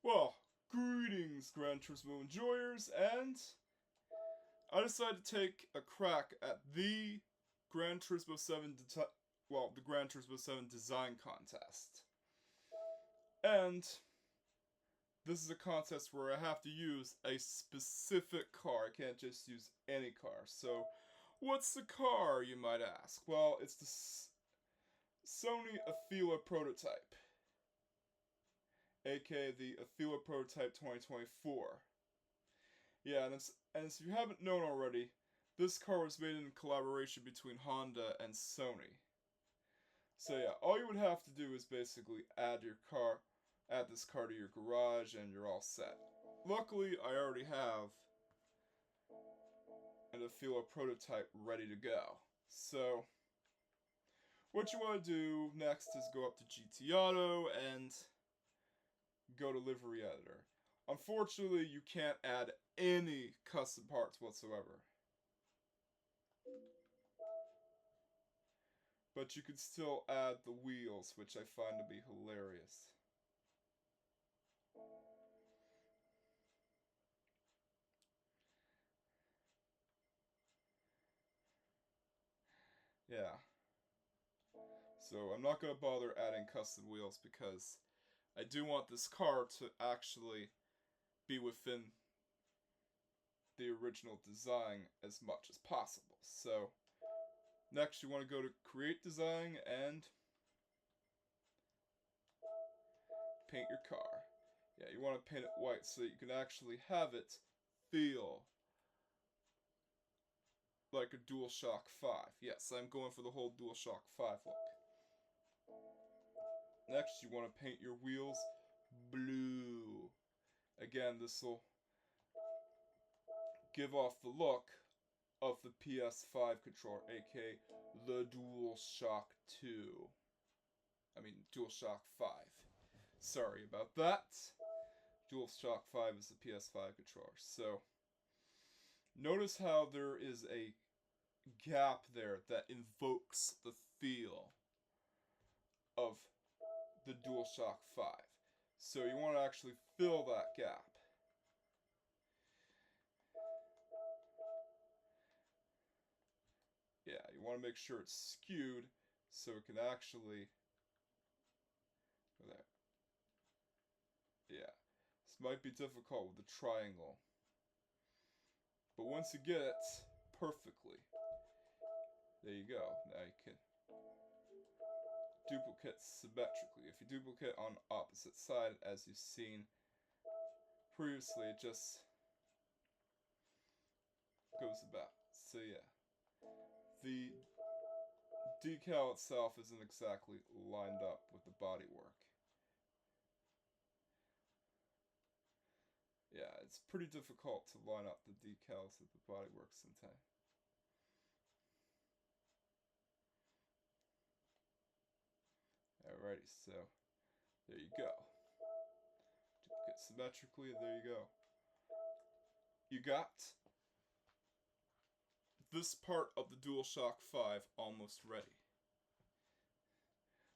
Well, greetings, Gran Turismo enjoyers, and I decided to take a crack at the Gran Turismo 7 the Gran Turismo 7 design contest. And this is a contest where I have to use a specific car. I can't just use any car. So, what's the car, you might ask? Well, it's the Sony Afeela prototype, aka the Afeela Prototype 2024. Yeah, and if you haven't known already, this car was made in collaboration between Honda and Sony. So yeah, all you would have to do is basically add this car to your garage, and you're all set. Luckily, I already have an Afeela prototype ready to go. So, what you want to do next is go up to GT Auto and go to livery editor. Unfortunately, you can't add any custom parts whatsoever. But you can still add the wheels, which I find to be hilarious. Yeah. So I'm not going to bother adding custom wheels because I do want this car to actually be within the original design as much as possible. So next you want to go to create design and paint your car. Yeah, you want to paint it white so that you can actually have it feel like a DualShock 5. Yes, I'm going for the whole DualShock 5 look. Next, you want to paint your wheels blue. Again, this will give off the look of the PS5 controller, aka the DualShock 2. DualShock 5. Sorry about that. DualShock 5 is the PS5 controller. So, notice how there is a gap there that invokes the feel of the DualShock 5. So you want to actually fill that gap. Yeah, you want to make sure it's skewed so it can actually... There. Yeah. This might be difficult with the triangle. But once you get it perfectly, there you go. Now you can duplicate symmetrically. If you duplicate on opposite side, as you've seen previously, it just goes about. So yeah, the decal itself isn't exactly lined up with the bodywork. Yeah, it's pretty difficult to line up the decals with the bodywork sometimes. Alrighty, so there you go. Duplicate symmetrically, and there you go. You got this part of the DualShock 5 almost ready.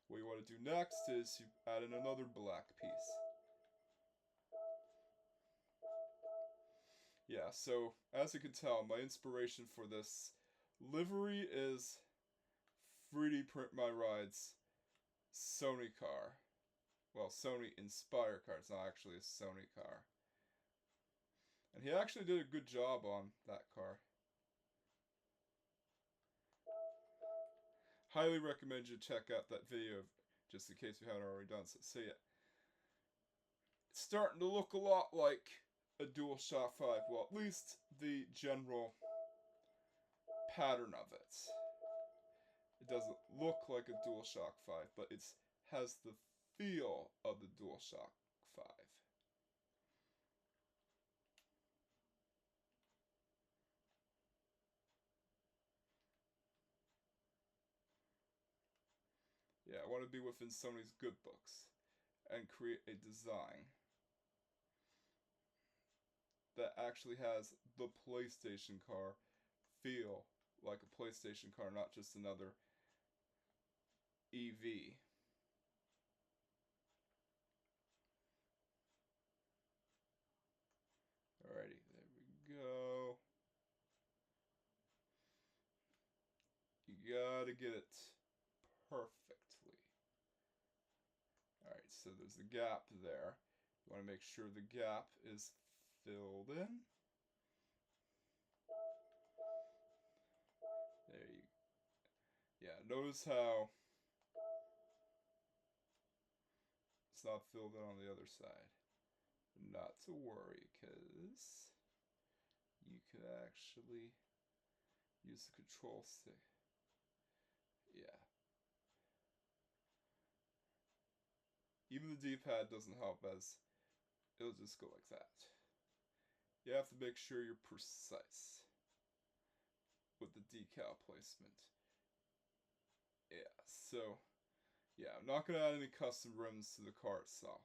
What you want to do next is you add in another black piece. Yeah, so as you can tell, my inspiration for this livery is 3D Print My Ride's Sony car. Well, Sony inspired car. It's not actually a Sony car. And he actually did a good job on that car. Highly recommend you check out that video, just in case you haven't already done so. So yeah, it's starting to look a lot like a DualShock 5. Well, at least the general pattern of it. It doesn't look like a DualShock 5, but it has the feel of the DualShock 5. Yeah, I want to be within Sony's good books and create a design that actually has the PlayStation car feel like a PlayStation car, not just another EV. Alrighty, there we go. You gotta get it perfectly. Alright, so there's a gap there. You want to make sure the gap is filled in. There you go. Yeah, notice how it's not filled in on the other side. Not to worry, because you could actually use the control stick. Yeah. Even the D-pad doesn't help, as it'll just go like that. You have to make sure you're precise with the decal placement. Yeah, so, yeah, I'm not going to add any custom rims to the car itself.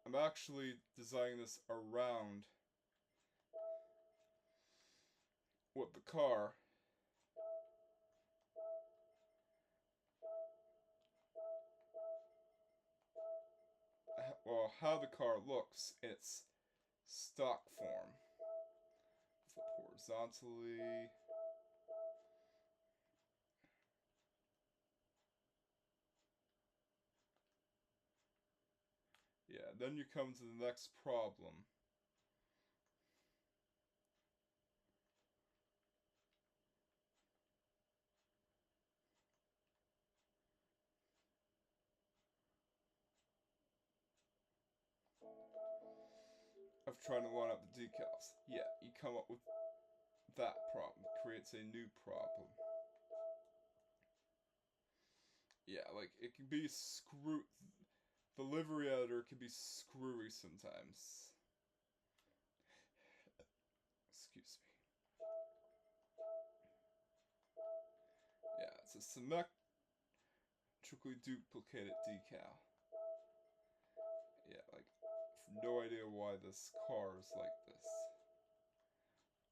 I'm actually designing this around what the car how the car looks in its stock form. Flip horizontally. Yeah, then you come to the next problem. Of trying to line up the decals. Yeah, you come up with that problem. It creates a new problem. Yeah, like, it can be the livery editor can be screwy sometimes. Excuse me. Yeah, it's a symmetrically duplicated decal. Yeah, like, no idea why this car is like this.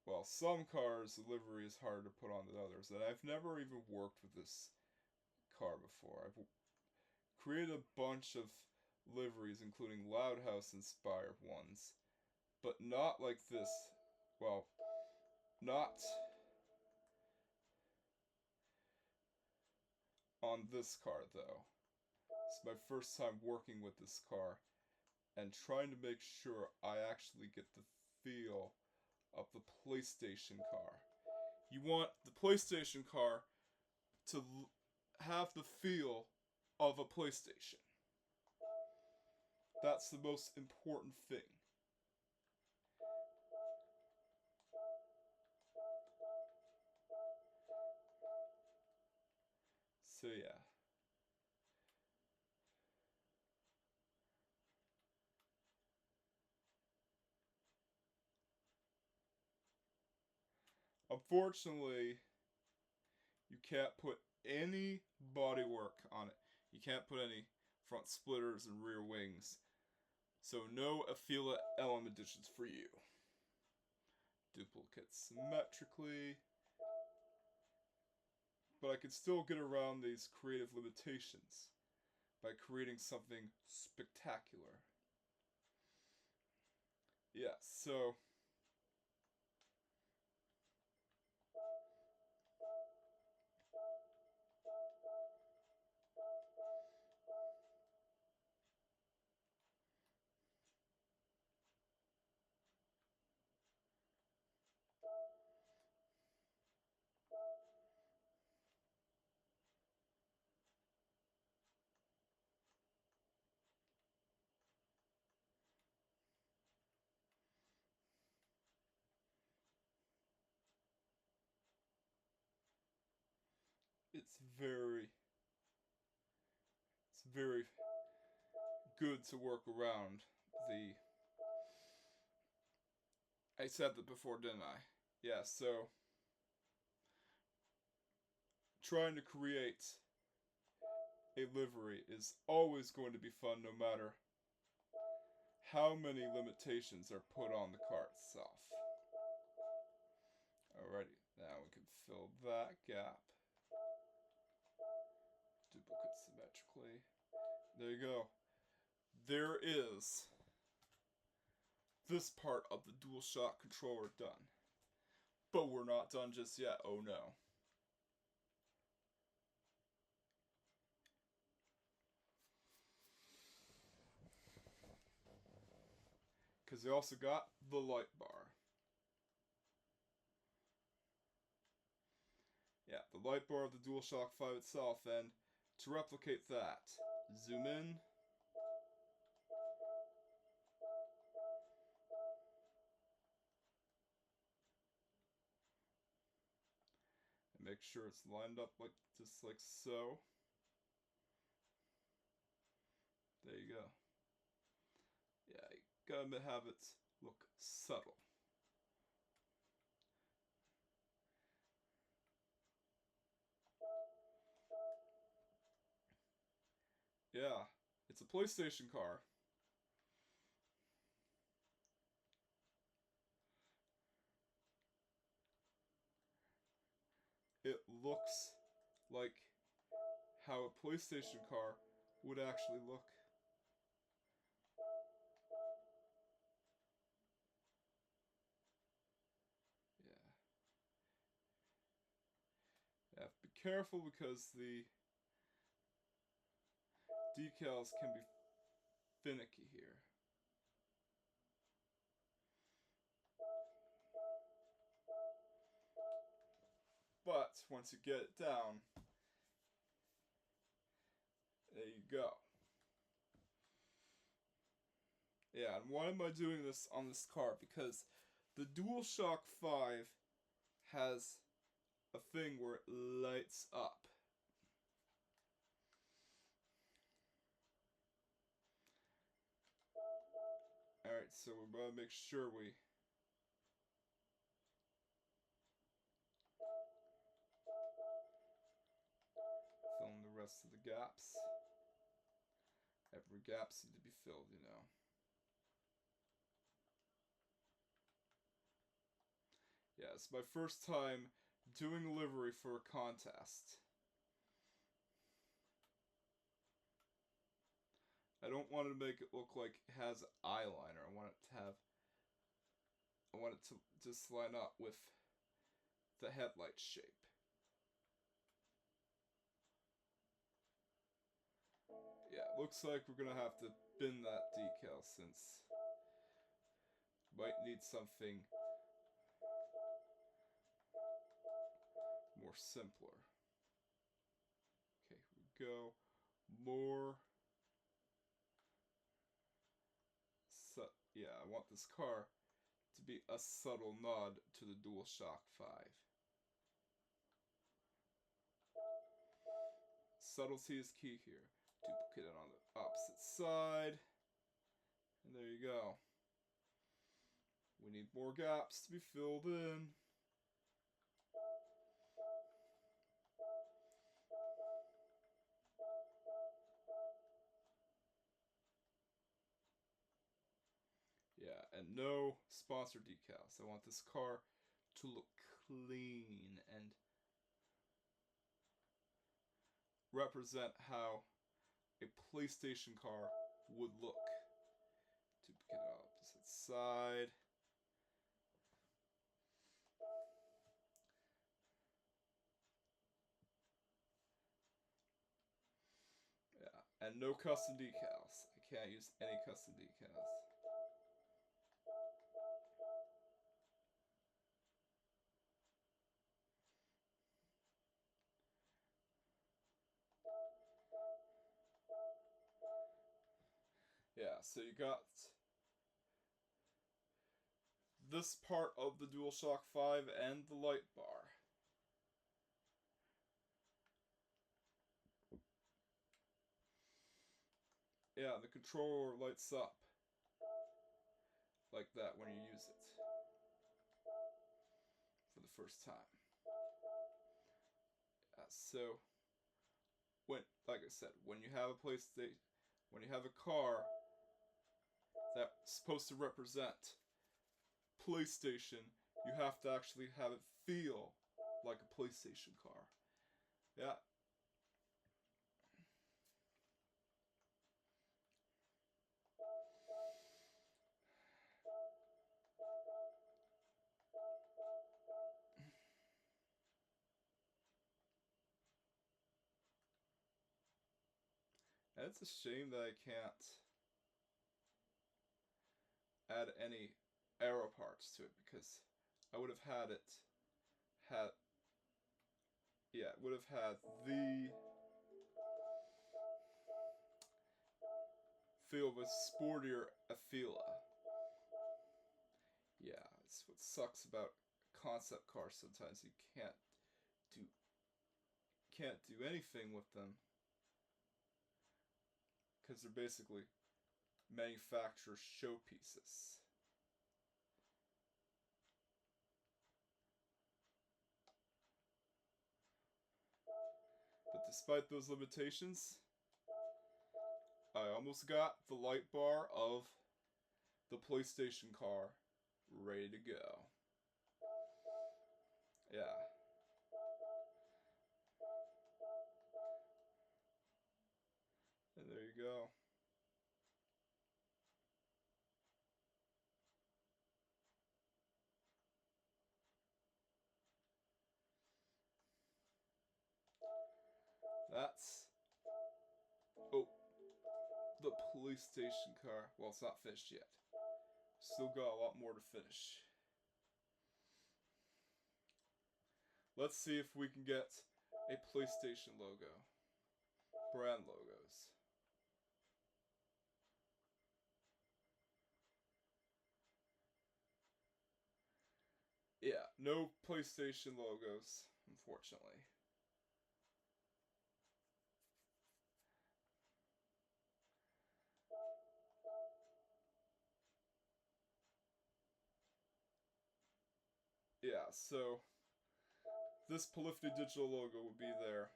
Well, some cars, the livery is harder to put on than others, and I've never even worked with this car before. I've created a bunch of liveries, including Loud House-inspired ones, but not like this. Well, not on this car, though. It's my first time working with this car, and trying to make sure I actually get the feel of the PlayStation car. You want the PlayStation car to have the feel of a PlayStation. That's the most important thing. So yeah. Unfortunately, you can't put any bodywork on it. You can't put any front splitters and rear wings. So no Afeela element additions for you. Duplicate symmetrically. But I can still get around these creative limitations by creating something spectacular. Yeah, so it's very good to work around the... I said that before, didn't I? Yeah, so trying to create a livery is always going to be fun, no matter how many limitations are put on the car itself. Alrighty, fill that gap. Duplicate symmetrically. There you go. There is this part of the DualShock controller done. But we're not done just yet, oh no. Because you also got the light bar. Yeah, the light bar of the DualShock 5 itself, and to replicate that, zoom in. And make sure it's lined up just like so. There you go. Yeah, you gotta have it look subtle. Yeah, it's a PlayStation car. It looks like how a PlayStation car would actually look. Yeah. You have to be careful because the decals can be finicky here. But once you get it down, there you go. Yeah, and why am I doing this on this car? Because the DualShock 5 has a thing where it lights up. Alright, so we're going to make sure we fill in the rest of the gaps. Every gap's need to be filled, you know. Yeah, it's my first time doing livery for a contest. I don't want to make it look like it has eyeliner. I want it to just line up with the headlight shape. Yeah, looks like we're gonna have to bin that decal since might need something more simpler. Okay, here we go. More. Yeah, I want this car to be a subtle nod to the DualShock 5. Subtlety is key here. Duplicate it on the opposite side. And there you go. We need more gaps to be filled in. Yeah, and no sponsor decals. I want this car to look clean and represent how a PlayStation car would look. Duplicate it on the opposite side. Yeah, and no custom decals. I can't use any custom decals. Yeah, so you got this part of the DualShock 5 and the light bar. Yeah, the controller lights up like that when you use it for the first time. Yeah, so like I said, when you have a PlayStation, when you have a car that's supposed to represent PlayStation, you have to actually have it feel like a PlayStation car. Yeah. And it's a shame that I can't add any aero parts to it, because I would have had it would have had the feel of a sportier Afeela. Yeah, it's what sucks about concept cars sometimes. You can't do anything with them because they're basically manufacturer showpieces. But despite those limitations, I almost got the light bar of the PlayStation car ready to go. Yeah. And there you go. That's the PlayStation car. Well, it's not finished yet. Still got a lot more to finish. Let's see if we can get a PlayStation logo. Brand logos. Yeah, no PlayStation logos, unfortunately. Yeah, so this Polyphony Digital logo would be there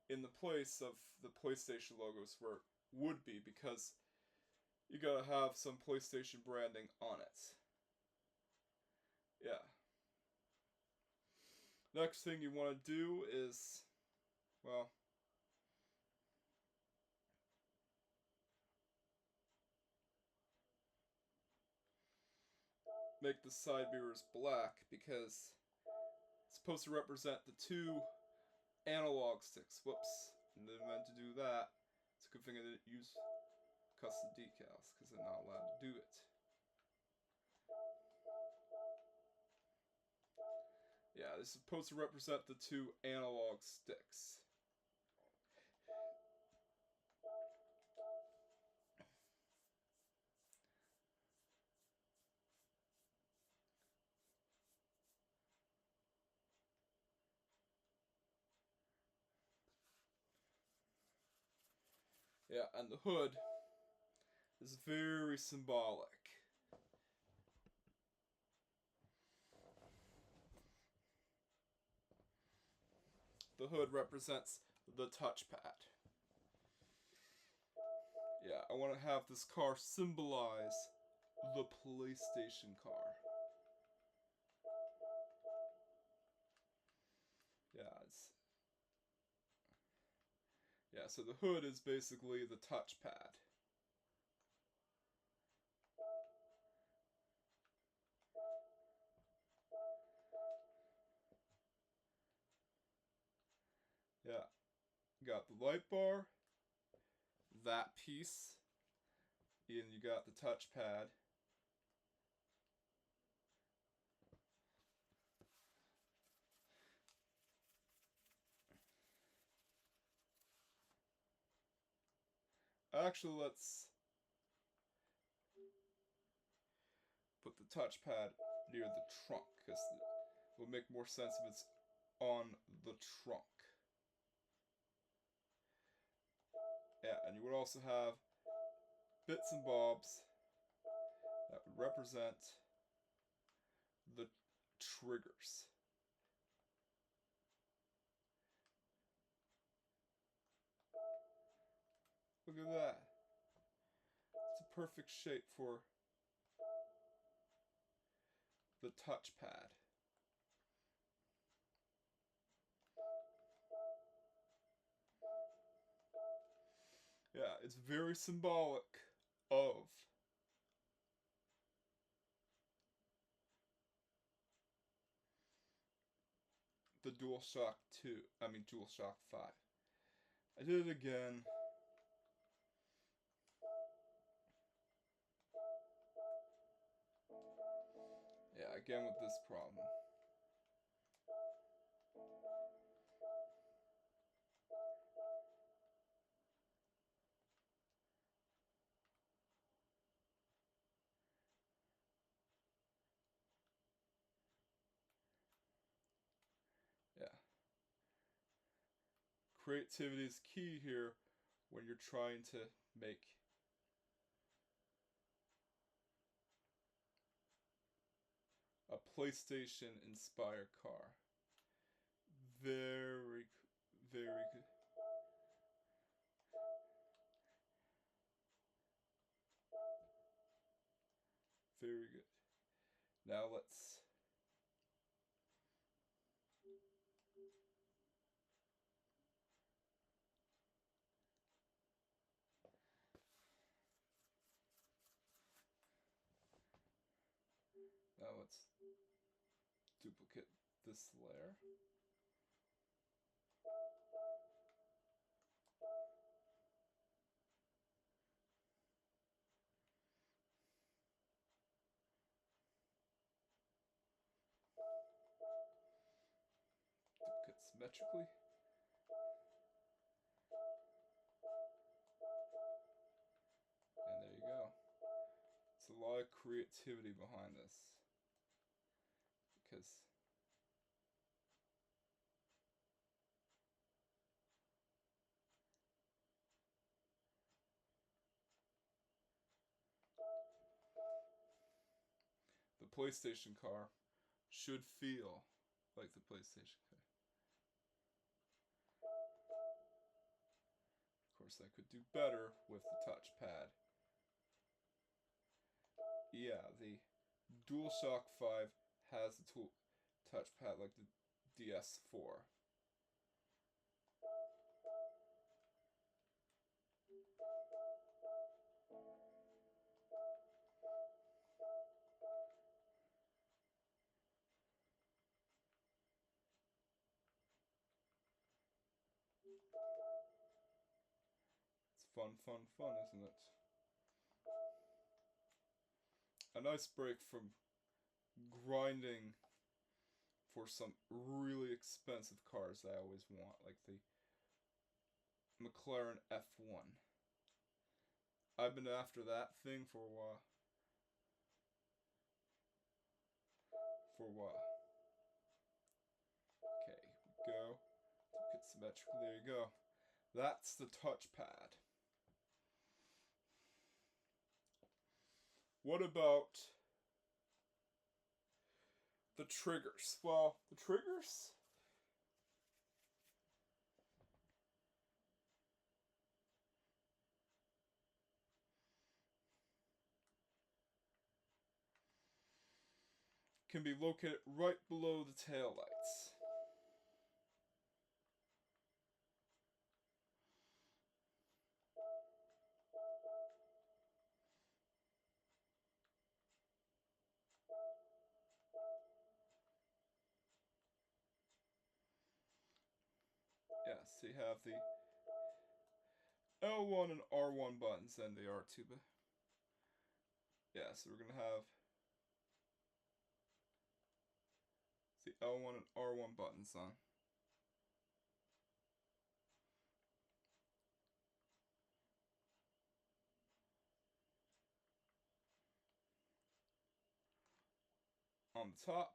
in the place of the PlayStation logos where it would be, because you gotta have some PlayStation branding on it. Yeah. Next thing you want to do is, well, make the side mirrors black, because it's supposed to represent the two analog sticks. Whoops, I didn't meant to do that. It's a good thing I didn't use custom decals, because I'm not allowed to do it. Yeah, it's supposed to represent the two analog sticks. Yeah, and the hood is very symbolic. The hood represents the touchpad. Yeah, I want to have this car symbolize the PlayStation car. Yeah, so the hood is basically the touchpad. Yeah, got the light bar, that piece, and you got the touchpad. Actually, let's put the touchpad near the trunk, because it will make more sense if it's on the trunk. Yeah, and you would also have bits and bobs that would represent the triggers. Look at that. It's a perfect shape for the touchpad. it's very symbolic of the DualShock 2. DualShock 5. I did it again. Yeah, again with this problem. Yeah. Creativity is key here when you're trying to make a PlayStation inspired car. Very, very good. Very good. Now let's duplicate this layer. Duplicate symmetrically. And there you go. It's a lot of creativity behind this. Because the PlayStation car should feel like the PlayStation car. Of course, I could do better with the touchpad. Yeah, the DualShock 5 has a touchpad like the DS4. It's fun, isn't it? A nice break from grinding for some really expensive cars that I always want, like the McLaren F1. I've been after that thing for a while. Okay, here we go. Look at symmetrical, there you go. That's the touchpad. What about the triggers? Well, the triggers can be located right below the taillights. Yeah, so you have the L1 and R1 buttons and the R2 button. Yeah, so we're going to have the L1 and R1 buttons on. On the top,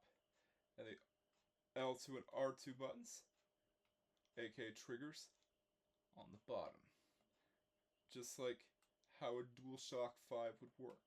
and the L2 and R2 buttons, aka triggers, on the bottom. Just like how a DualShock 5 would work.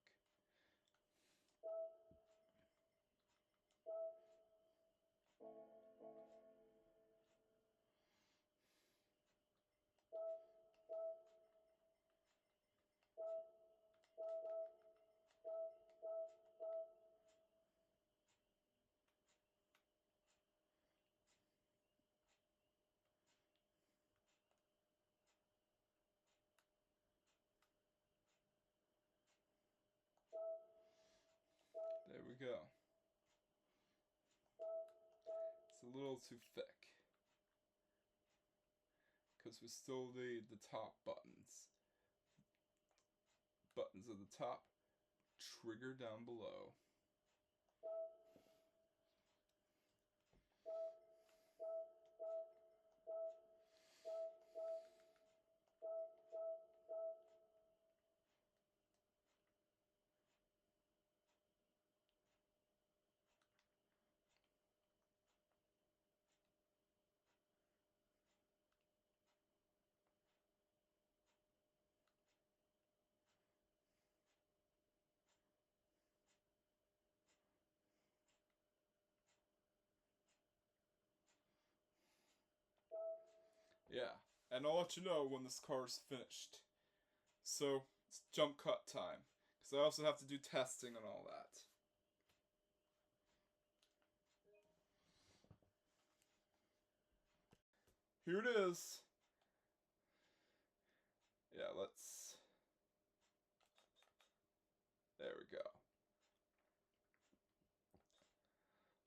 we go. It's a little too thick. Because we still need the top buttons. Buttons at the top, trigger down below. Yeah, and I'll let you know when this car is finished. So, it's jump cut time. Because I also have to do testing and all that. Here it is. Yeah, let's... There we go.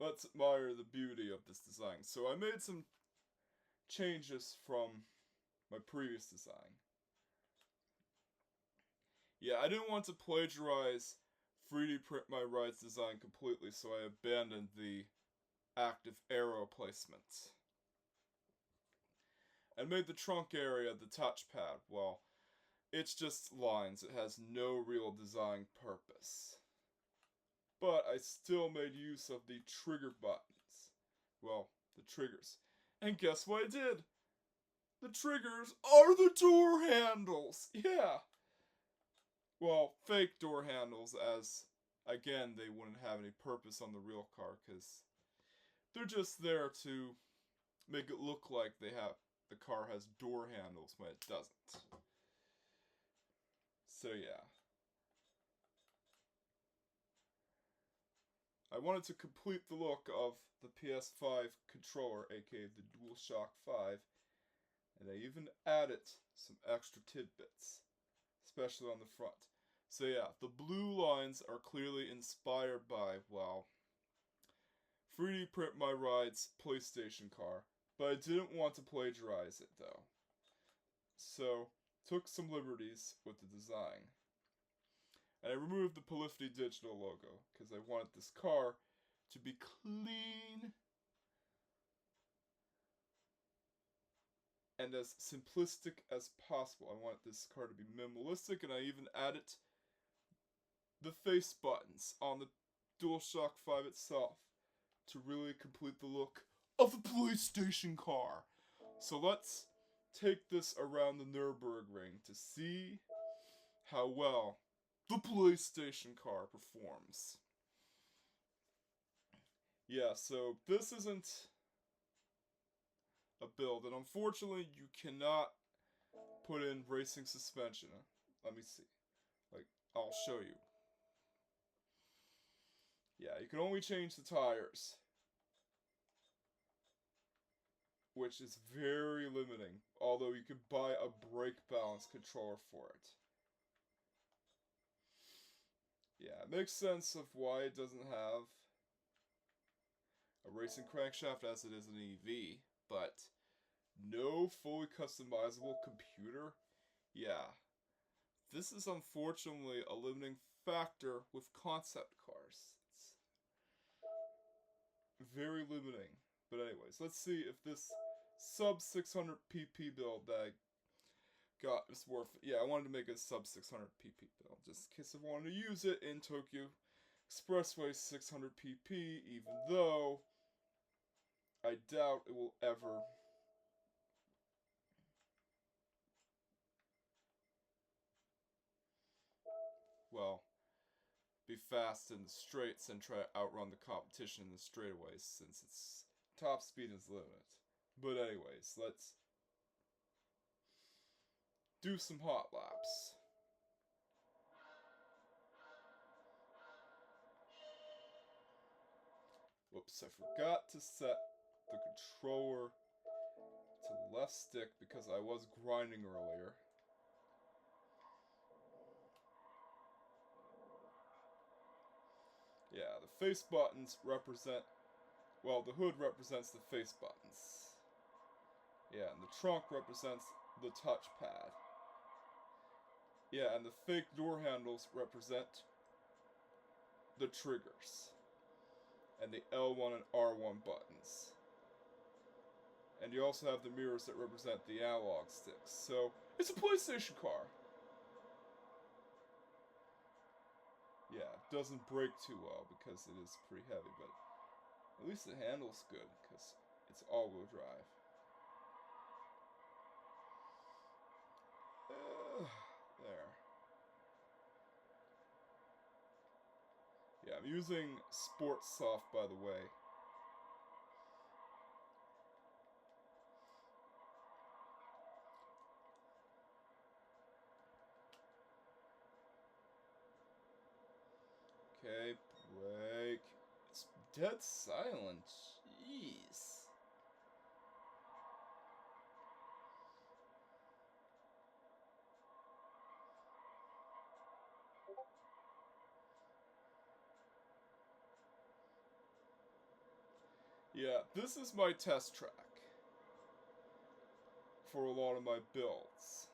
Let's admire the beauty of this design. So I made some changes from my previous design. Yeah, I didn't want to plagiarize 3D print my ride's design completely, so I abandoned the active arrow placement. And made the trunk area the touchpad. Well, it's just lines. It has no real design purpose. But I still made use of the trigger buttons. Well, the triggers. And guess what I did? The triggers are the door handles! Yeah! Well, fake door handles, as, again, they wouldn't have any purpose on the real car, because they're just there to make it look like the car has door handles when it doesn't. So yeah. I wanted to complete the look of the PS5 controller, aka the DualShock 5, and I even added some extra tidbits, especially on the front. So yeah, the blue lines are clearly inspired by, well, 3D print my ride's PlayStation car, but I didn't want to plagiarize it though. So, took some liberties with the design. And I removed the Polyphony Digital logo, because I wanted this car to be clean and as simplistic as possible. I wanted this car to be minimalistic, and I even added the face buttons on the DualShock 5 itself to really complete the look of the PlayStation car. So let's take this around the Nürburgring to see how well the PlayStation car performs. Yeah, so this isn't a build, and unfortunately you cannot put in racing suspension. Let me see. I'll show you. Yeah, you can only change the tires, which is very limiting, although you could buy a brake balance controller for it. Yeah, it makes sense of why it doesn't have a racing crankshaft as it is an EV, but no fully customizable computer? Yeah. This is unfortunately a limiting factor with concept cars. It's very limiting. But anyways, let's see if this sub 600 pp build that I got is worth it. Yeah, I wanted to make a sub 600 pp build, just in case I wanted to use it in Tokyo Expressway 600 pp, even though I doubt it will ever be fast in the straights and try to outrun the competition in the straightaways, since its top speed is limited. But anyways, let's do some hot laps. Whoops, I forgot to set the controller to the left stick because I was grinding earlier. Yeah, the face buttons represent, well, the hood represents the face buttons. Yeah, and the trunk represents the touchpad. Yeah, and the fake door handles represent the triggers. And the L1 and R1 buttons. And you also have the mirrors that represent the analog sticks. So, it's a PlayStation car. Yeah, it doesn't brake too well because it is pretty heavy, but at least the handle's good because it's all-wheel drive. There. Yeah, I'm using Sports Soft, by the way. Okay, brake. It's dead silent. Jeez. Yeah, this is my test track for a lot of my builds.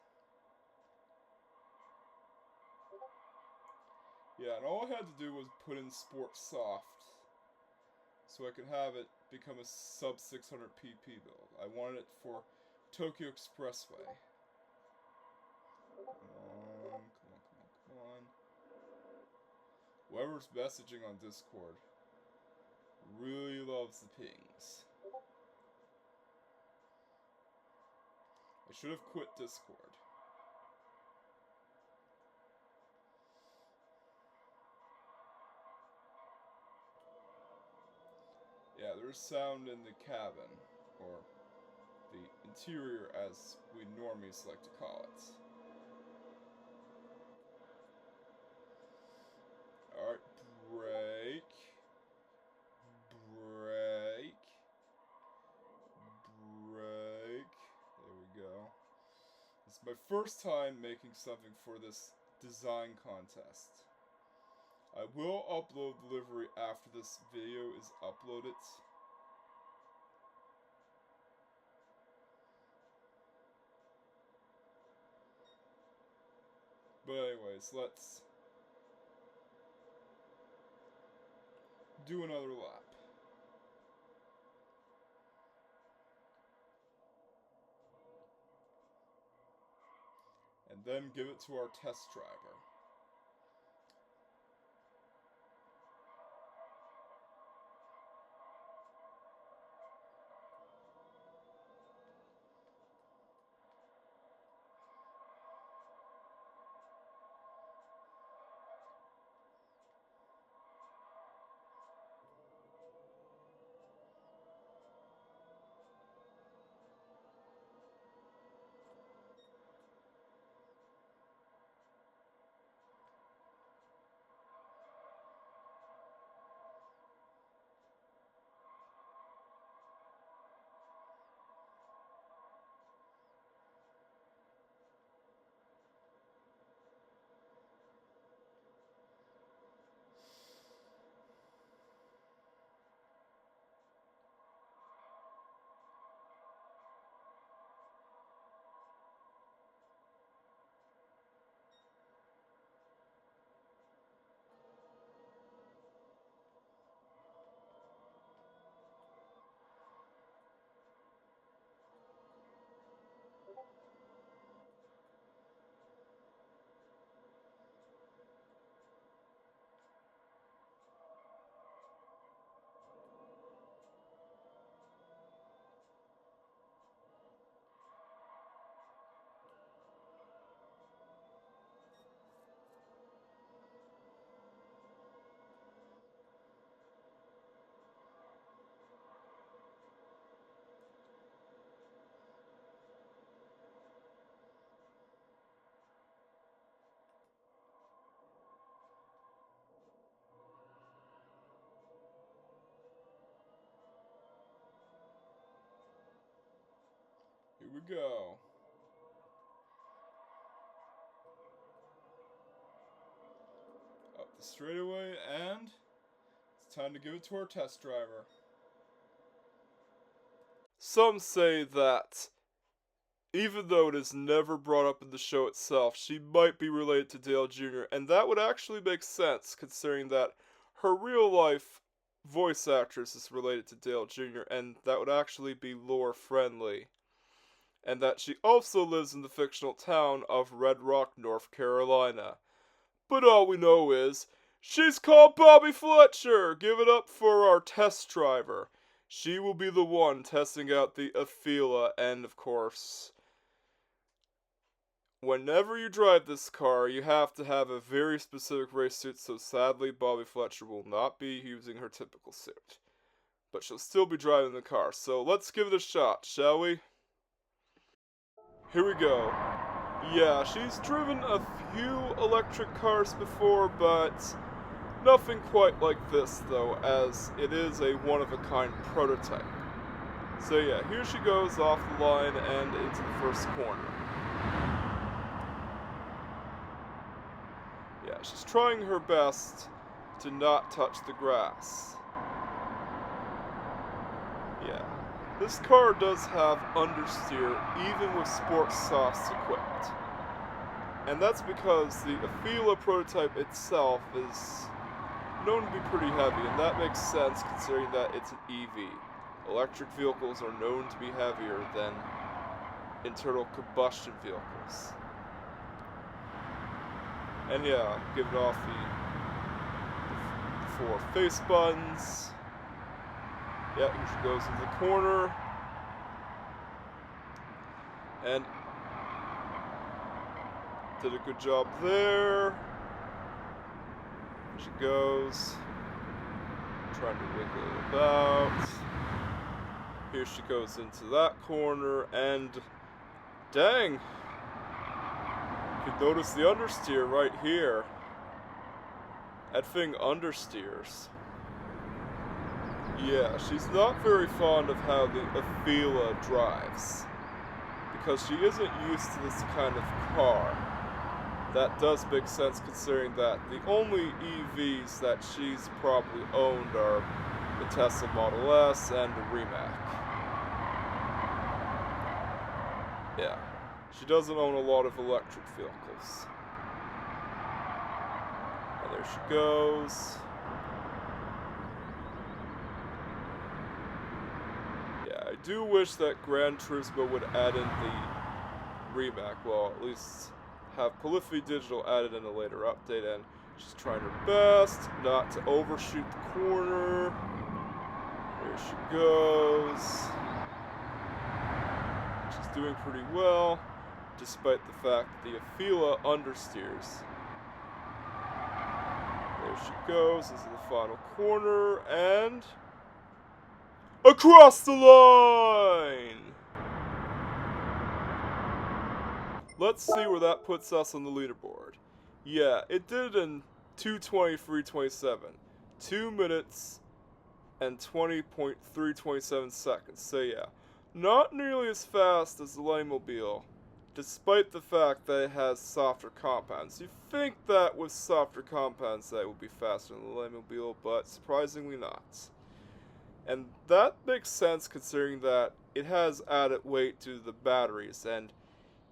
Yeah, and all I had to do was put in Sports Soft so I could have it become a sub 600 pp build. I wanted it for Tokyo Expressway. Come on. Whoever's messaging on Discord really loves the pings. I should have quit Discord. Yeah, there's sound in the cabin, or the interior as we normies like to call it. Alright, brake. There we go. It's my first time making something for this design contest. I will upload the livery after this video is uploaded. But anyways, let's do another lap. And then give it to our test driver. Here we go. Up the straightaway, and it's time to give it to our test driver. Some say that, even though it is never brought up in the show itself, she might be related to Dale Jr., and that would actually make sense, considering that her real-life voice actress is related to Dale Jr., and that would actually be lore-friendly. And that she also lives in the fictional town of Red Rock, North Carolina. But all we know is, she's called Bobby Fletcher! Give it up for our test driver. She will be the one testing out the Afeela, and of course, whenever you drive this car, you have to have a very specific race suit, so sadly Bobby Fletcher will not be using her typical suit. But she'll still be driving the car, so let's give it a shot, shall we? Here we go. Yeah, she's driven a few electric cars before, but nothing quite like this, though, as it is a one-of-a-kind prototype. So yeah, here she goes off the line and into the first corner. Yeah, she's trying her best to not touch the grass. Yeah. This car does have understeer, even with sports softs equipped. And that's because the Afeela prototype itself is known to be pretty heavy, and that makes sense considering that it's an EV. Electric vehicles are known to be heavier than internal combustion vehicles. And yeah, give it off the 4 face buttons. Yeah, here she goes into the corner. And did a good job there. Here she goes. Trying to wiggle it about. Here she goes into that corner, and dang! You can notice the understeer right here. That thing understeers. Yeah, she's not very fond of how the Afeela drives, because she isn't used to this kind of car. That does make sense considering that the only EVs that she's probably owned are the Tesla Model S and the Rimac. Yeah, she doesn't own a lot of electric vehicles. And there she goes. I do wish that Gran Turismo would add in the Rimac, well, at least have Polyphony Digital added in a later update, and she's trying her best not to overshoot the corner. There she goes. She's doing pretty well, despite the fact that the Afeela understeers. There she goes into the final corner, and across the line! Let's see where that puts us on the leaderboard. Yeah, it did it in 2:23:27. 2 minutes and 20.327 seconds. So yeah, not nearly as fast as the Lamobile, despite the fact that it has softer compounds. You'd think that with softer compounds that it would be faster than the Lamobile, but surprisingly not. And that makes sense considering that it has added weight to the batteries, and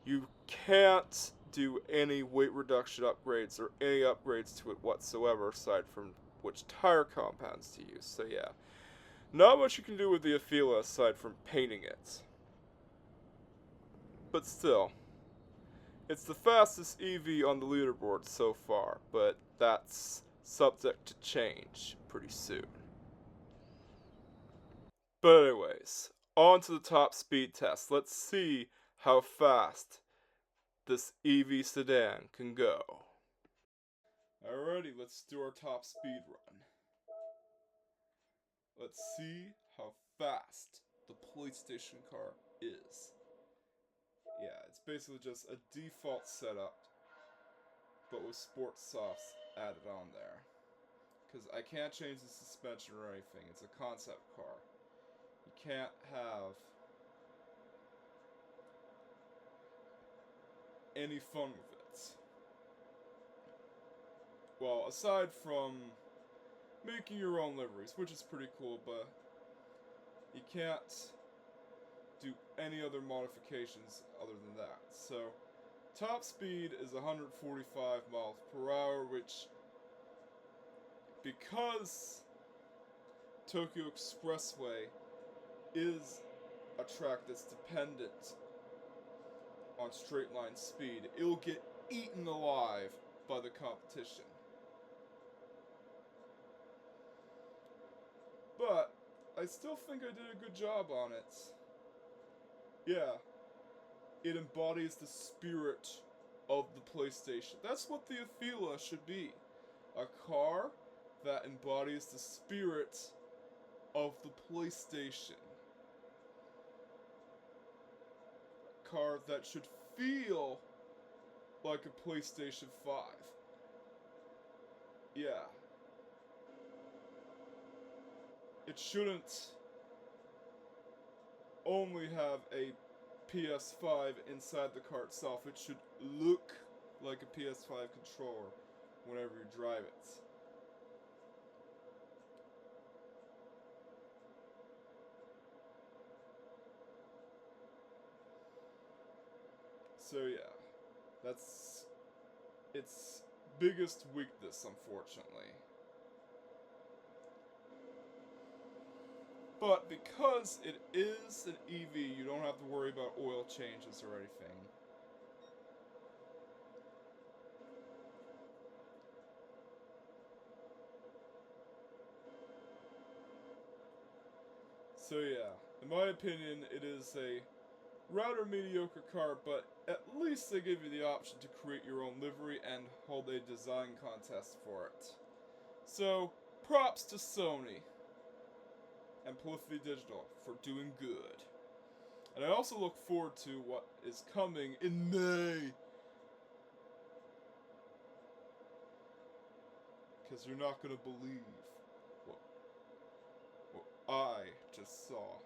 you can't do any weight reduction upgrades or any upgrades to it whatsoever aside from which tire compounds to use. So yeah, not much you can do with the Afeela aside from painting it. But still, it's the fastest EV on the leaderboard so far, but that's subject to change pretty soon. But anyways, on to the top speed test. Let's see how fast this EV sedan can go. Alrighty, let's do our top speed run. Let's see how fast the PlayStation car is. Yeah, it's basically just a default setup, but with sports softs added on there. Because I can't change the suspension or anything, it's a concept car. You can't have any fun with it. Well, aside from making your own liveries, which is pretty cool, but you can't do any other modifications other than that. So, top speed is 145 miles per hour, which, because Tokyo Expressway is a track that's dependent on straight line speed, it'll get eaten alive by the competition. But I still think I did a good job on it. Yeah, it embodies the spirit of the PlayStation. That's what the Afeela should be. A car that embodies the spirit of the PlayStation. A car that should feel like a PlayStation 5. Yeah. It shouldn't only have a PS5 inside the car itself. It should look like a PS5 controller whenever you drive it. So yeah, that's its biggest weakness, unfortunately. But because it is an EV, you don't have to worry about oil changes or anything. So yeah, in my opinion, it is a rather mediocre car, but at least they give you the option to create your own livery and hold a design contest for it. So, props to Sony and Polyphony Digital for doing good. And I also look forward to what is coming in May. Because you're not going to believe what I just saw.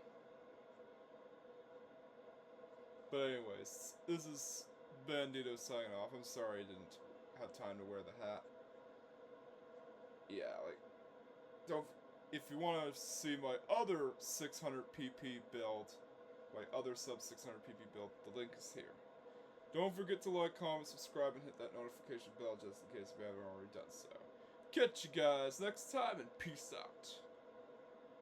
But anyways, this is Bandito signing off. I'm sorry I didn't have time to wear the hat. Yeah, like, if you want to see my other 600pp build, my other sub 600pp build, the link is here. Don't forget to like, comment, subscribe, and hit that notification bell just in case we haven't already done so. Catch you guys next time, and peace out.